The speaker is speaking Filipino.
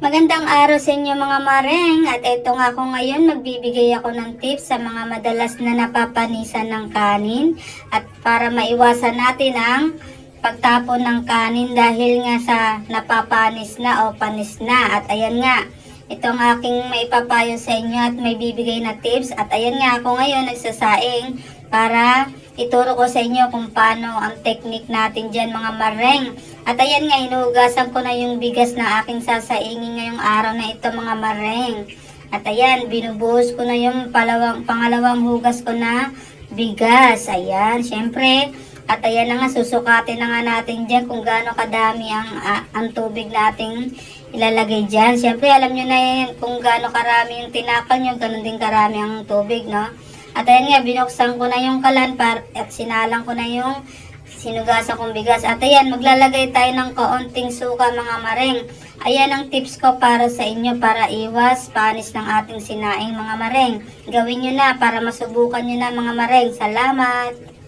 Magandang araw sa inyo mga mareng at eto nga ako ngayon magbibigay ako ng tips sa mga madalas na napapanisan ng kanin at para maiwasan natin ang pagtapon ng kanin dahil nga sa napapanis na o panis na. At ayan nga, ito ang aking maipapayo sa inyo at may bibigay na tips at ayan nga ako ngayon nagsasaing para ituro ko sa inyo kung paano ang technique natin dyan mga mareng. At ayan nga, hinuhugasan ko na yung bigas na aking sasaingin ngayong araw na ito mga mareng. At ayan, binubuhos ko na yung pangalawang hugas ko na bigas. Ayan, syempre. At ayan na nga, susukatin na nga natin dyan kung gaano kadami ang tubig nating ilalagay dyan. Syempre, alam nyo na yan kung gaano karami yung tinapal nyo, ganun din karami ang tubig, no? At ayan nga, binuksan ko na yung kalan at sinalang ko na yung sinugasan kong bigas. At ayan, maglalagay tayo ng kaunting suka mga mareng. Ayan ang tips ko para sa inyo para iwas panis ng ating sinaing mga mareng. Gawin nyo na para masubukan nyo na mga mareng. Salamat!